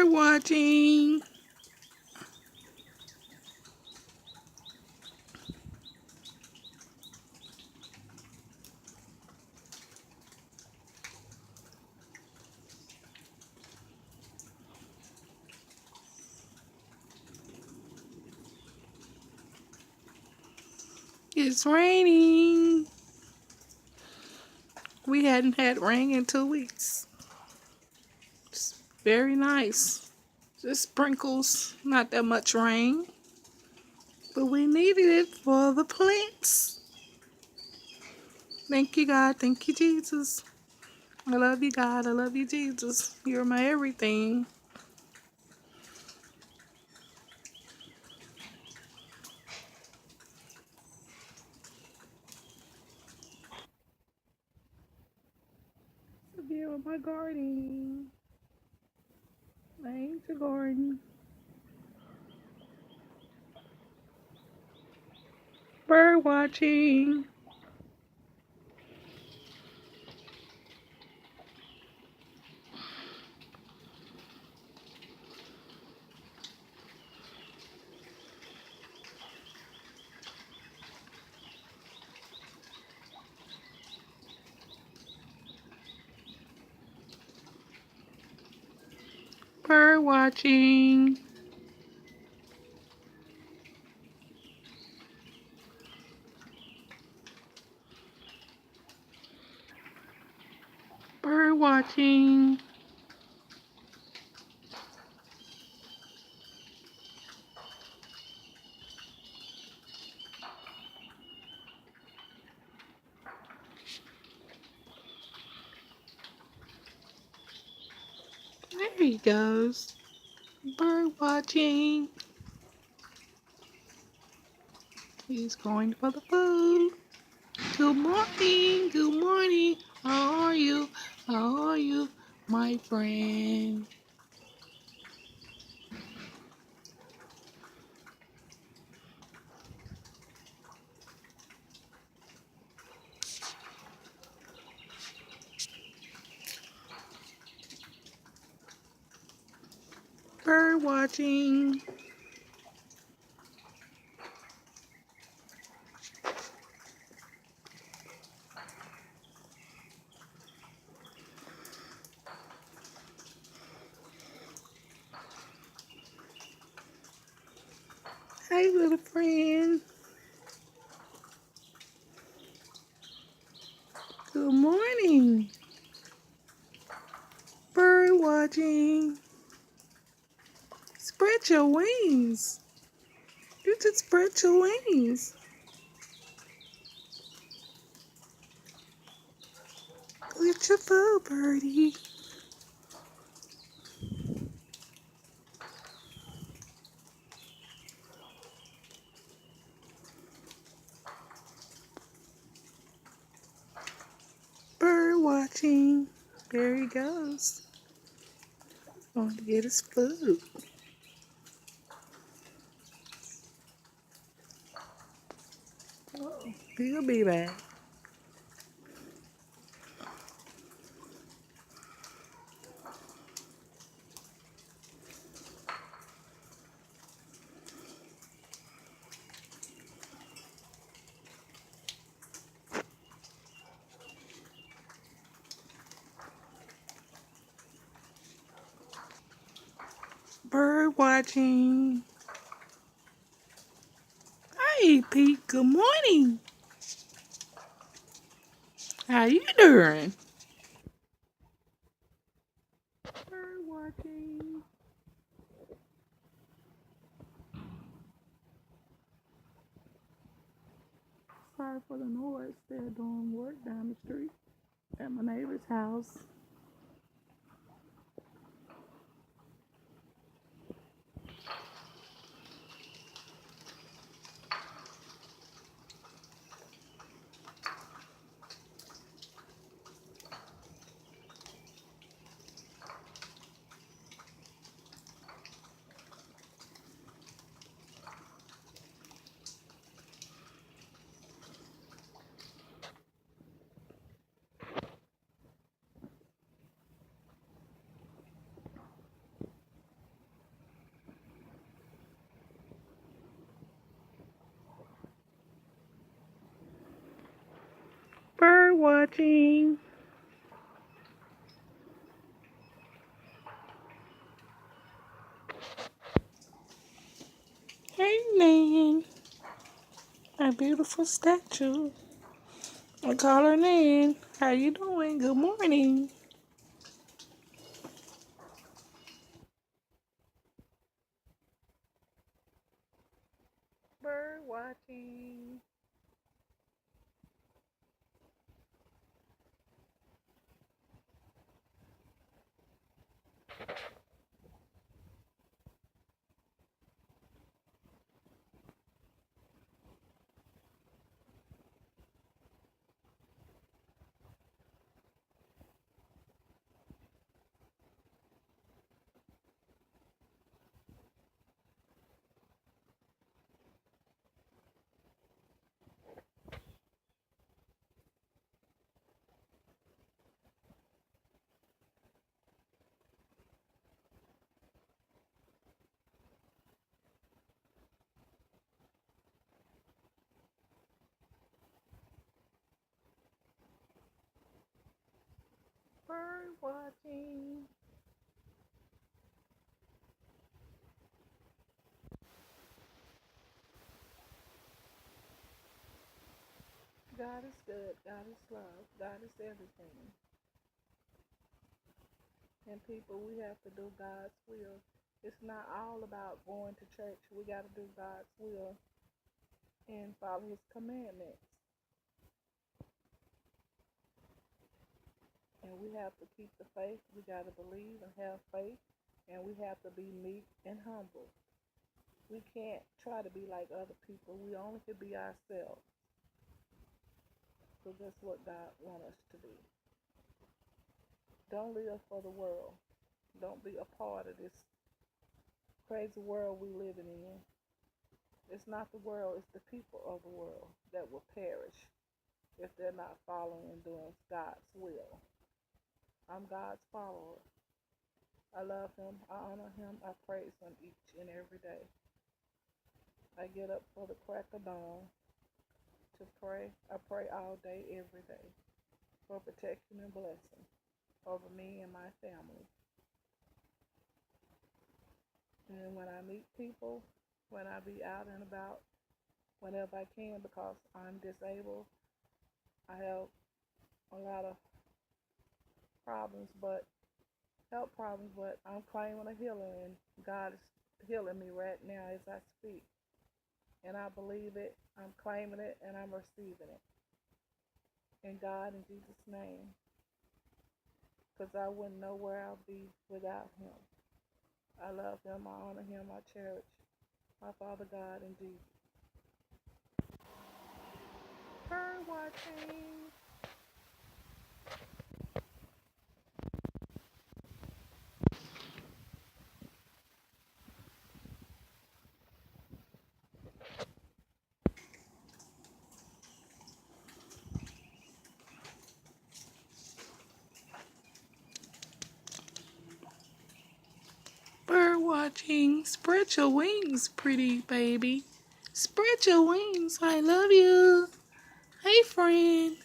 Bird watching. It's raining. We hadn't had rain in 2 weeks. It's very nice. Just sprinkles, not that much rain. But we needed it for the plants. Thank you, God. Thank you, Jesus. I love you, God. I love you, Jesus. You're my everything. The view of my garden. My angel garden. Bird watching. Bird watching. Bird watching. There he goes. Bird watching. He's going for the food. Good morning. Good morning. How are you? How are you, my friend? Bird watching. Hey, little friend. Good morning. Bird watching. Spread your wings. You just spread your wings. Get your food, birdie. Bird watching. There he goes. Going to get his food. Oh, he'll be back. Bird watching. Hey, Pete. Good morning. How you doing? Bird watching. Sorry for the noise. They're doing work down the street at my neighbor's house. watching. Hey, Nan. A beautiful statue. I call her Nan. How you doing? Good morning. Bird watching. Bird watching. God is good. God is love. God is everything. And people, we have to do God's will. It's not all about going to church. We got to do God's will and follow His commandments. And we have to keep the faith. We got to believe and have faith. And we have to be meek and humble. We can't try to be like other people. We only can be ourselves. So that's what God wants us to be. Don't live for the world. Don't be a part of this crazy world we living in. It's not the world, it's the people of the world that will perish if they're not following and doing God's will. I'm God's follower. I love Him. I honor Him. I praise Him each and every day. I get up for the crack of dawn to pray. I pray all day, every day for protection and blessing over me and my family. And when I meet people, when I be out and about, whenever I can, because I'm disabled, I have a lot of health problems, but I'm claiming a healing, and God is healing me right now as I speak. And I believe it, I'm claiming it, and I'm receiving it. In God, in Jesus' name, because I wouldn't know where I'll be without Him. I love Him, I honor Him, I cherish my Father God and Jesus. Bird watching. Bird watching. Spread your wings, pretty baby. Spread your wings. I love you. Hey, friend.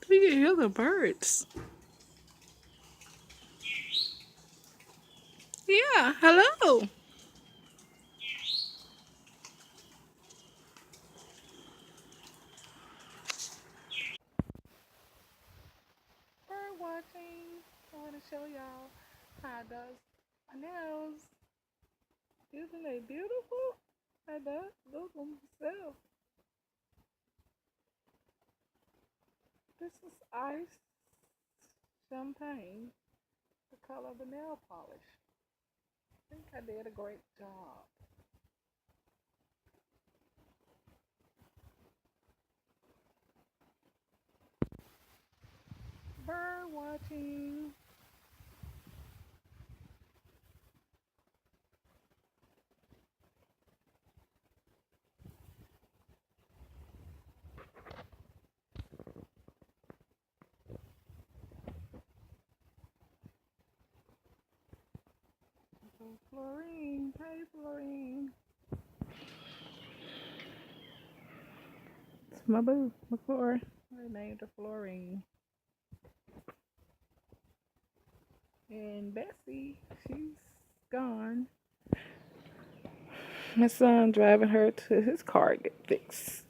We can hear the birds. Yeah, hello. Bird watching. I want to show y'all how it does my nails. Isn't they beautiful? I does do them myself. This is ice champagne, the color of the nail polish. I think I did a great job. Bird watching. Florine. Hey, Florine. It's my boo, McClure. I named her Florine. And Bessie, she's gone. My son driving her to his car to get fixed.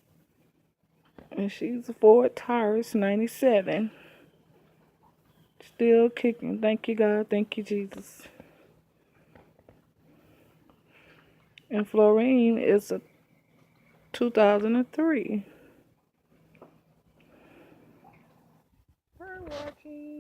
And she's a Ford Taurus 97. Still kicking. Thank you, God. Thank you, Jesus. And Florine is a 2003. We're watching.